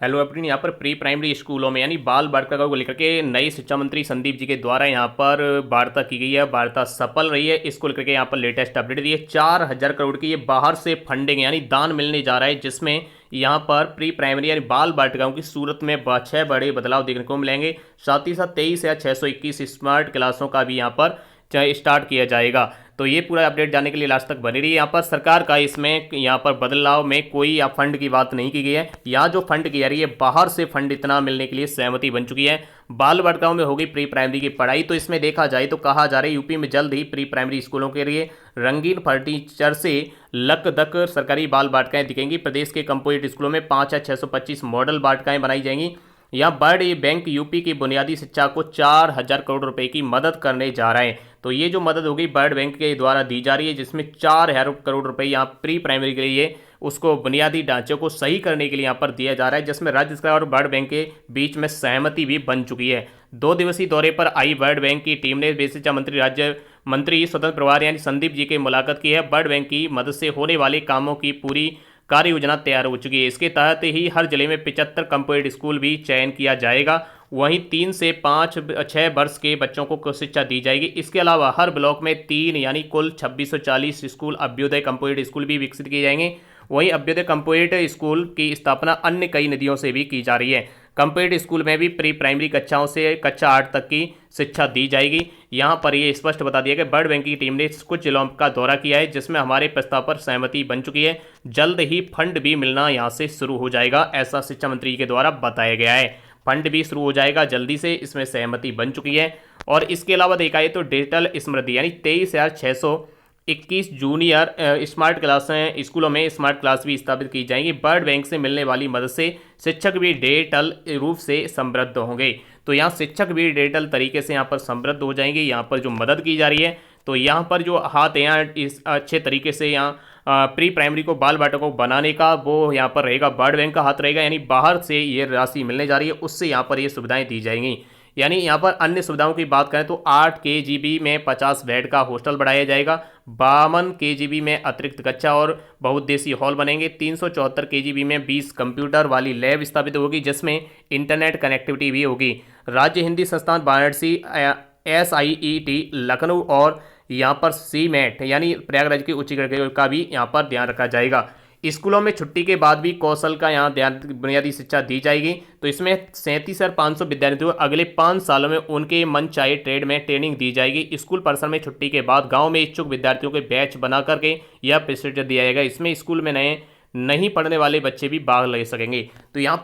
Hello everyone, यहाँ पर pre primary स्कूलों में यानी बाल बालिकाओं को लेकर के नई शिक्षा मंत्री संदीप जी के द्वारा यहाँ पर वार्ता की गई है। वार्ता सफल रही है। इसको लेकर के यहाँ पर लेटेस्ट अपडेट दी है। 4,000 करोड़ की ये बाहर से फंडिंग यानी दान मिलने जा रहा है, जिसमें यहाँ पर प्री प्राइमरी यानी बाल बालिकाओं की सूरत में 6 बड़े बदलाव देखने को मिलेंगे। साथ ही साथ 23 या 621 स्मार्ट क्लासों का भी यहाँ पर स्टार्ट किया जाएगा। तो ये पूरा अपडेट जानने के लिए लास्ट तक बनी रही। यहाँ पर सरकार का इसमें यहाँ पर बदलाव में कोई फंड की बात नहीं की गई है। यहाँ जो फंड की जा रही है बाहर से फंड इतना मिलने के लिए सहमति बन चुकी है। बाल बालिकाओं में होगी प्री प्राइमरी की पढ़ाई। तो इसमें देखा जाए तो कहा जा रहा है यूपी में जल्द ही प्री प्राइमरी स्कूलों के लिए रंगीन फर्नीचर से लकदक सरकारी बाल बालिकाएं दिखेंगी। प्रदेश के कंपोजिट स्कूलों में 5 या 625 मॉडल बालिकाएं बनाई जाएंगी। यहाँ वर्ल्ड बैंक यूपी की बुनियादी शिक्षा को 4,000 करोड़ रुपए की मदद करने जा रहे हैं। तो ये जो मदद होगी वर्ल्ड बैंक के द्वारा दी जा रही है, जिसमें 4,000 करोड़ रुपए यहाँ प्री प्राइमरी के लिए उसको बुनियादी ढांचे को सही करने के लिए यहाँ पर दिया जा रहा है, जिसमें राज्य सरकार और वर्ल्ड बैंक के बीच में सहमति भी बन चुकी है। 2 दिवसीय दौरे पर आई वर्ल्ड बैंक की टीम ने शिक्षा मंत्री राज्य मंत्री स्वतंत्र प्रभार यानी संदीप जी की मुलाकात की है। वर्ल्ड बैंक की मदद से होने वाले कामों की पूरी कार्य योजना तैयार हो चुकी है। इसके तहत ही हर जिले में 75 कंपोजिट स्कूल भी चयन किया जाएगा। वहीं 3 से 6 वर्ष के बच्चों को शिक्षा दी जाएगी। इसके अलावा हर ब्लॉक में 3 यानी कुल 2640 स्कूल अभ्युदय कंपोजिट स्कूल भी विकसित किए जाएंगे। वहीं अभ्युदय कंपोजिट स्कूल की स्थापना अन्य कई निधियों से भी की जा रही है। कंपोजिट स्कूल में भी प्री प्राइमरी कक्षाओं से कक्षा 8 तक की शिक्षा दी जाएगी। यहाँ पर यह स्पष्ट बता दिया कि वर्ल्ड बैंक की टीम ने कुछ जिलों का दौरा किया है, जिसमें हमारे प्रस्ताव पर सहमति बन चुकी है। जल्द ही फंड भी मिलना यहाँ से शुरू हो जाएगा, ऐसा शिक्षा मंत्री के द्वारा बताया गया है। फंड भी शुरू हो जाएगा जल्दी से, इसमें सहमति बन चुकी है। और इसके अलावा देखा जाए तो डिजिटल स्मृति यानी 23,621 जूनियर स्मार्ट क्लासें स्कूलों में स्मार्ट क्लास भी स्थापित की जाएंगी। वर्ल्ड बैंक से मिलने वाली मदद से शिक्षक भी डिजिटल रूप से समृद्ध होंगे। तो यहाँ शिक्षक भी डिजिटल तरीके से यहाँ पर समृद्ध हो जाएंगे। यहाँ पर जो मदद की जा रही है, तो यहाँ पर जो हाथ यहाँ इस अच्छे तरीके से यहाँ प्री प्राइमरी को बाल बालिकाओं को बनाने का वो यहाँ पर रहेगा, वर्ल्ड बैंक का हाथ रहेगा। यानी बाहर से ये राशि मिलने जा रही है, उससे यहाँ पर ये सुविधाएं दी जाएंगी। यानी यहाँ पर अन्य सुविधाओं की बात करें तो 8 KGB में 50 बेड का हॉस्टल बढ़ाया जाएगा। 52 KGB में अतिरिक्त कक्षा और बहुउद्देशीय हॉल बनेंगे। 374 KGB में 20 कंप्यूटर वाली लैब स्थापित होगी, जिसमें इंटरनेट कनेक्टिविटी भी होगी। राज्य हिंदी संस्थान वाराणसी, SIET लखनऊ और यहाँ पर CMET यानी प्रयागराज की उच्च का भी यहाँ पर ध्यान रखा जाएगा। स्कूलों में छुट्टी के बाद भी कौशल का यहाँ ध्यान बुनियादी शिक्षा दी जाएगी। तो इसमें 37,500 विद्यार्थियों को अगले 5 सालों में उनके मन चाहे ट्रेड में ट्रेनिंग दी जाएगी। स्कूल परिसर में छुट्टी के बाद गांव में इच्छुक विद्यार्थियों के बैच बना करके यह प्रशिक्षण दिया जाएगा। इसमें स्कूल में नए नहीं पढ़ने वाले बच्चे भी भाग ले सकेंगे। तो यहाँ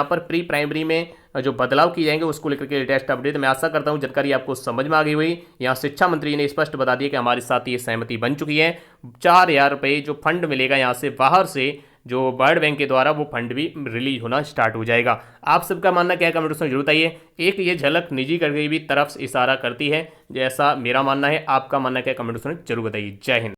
पर प्री प्राइमरी में जो बदलाव किए जाएंगे उसको लेकर के लेटेस्ट अपडेट मैं आशा करता हूं जानकारी आपको समझ में आ गई हुई। यहाँ शिक्षा मंत्री ने स्पष्ट बता दिया कि हमारे साथ ये सहमति बन चुकी है। 4,000 रुपये जो फंड मिलेगा यहाँ से बाहर से जो वर्ल्ड बैंक के द्वारा, वो फंड भी रिलीज होना स्टार्ट हो जाएगा। आप सबका मानना क्या है कमेंट में जरूर बताइए। एक ये झलक निजी करके भी तरफ इशारा करती है, जैसा मेरा मानना है। आपका मानना क्या कमेंट में जरूर बताइए। जय हिंद।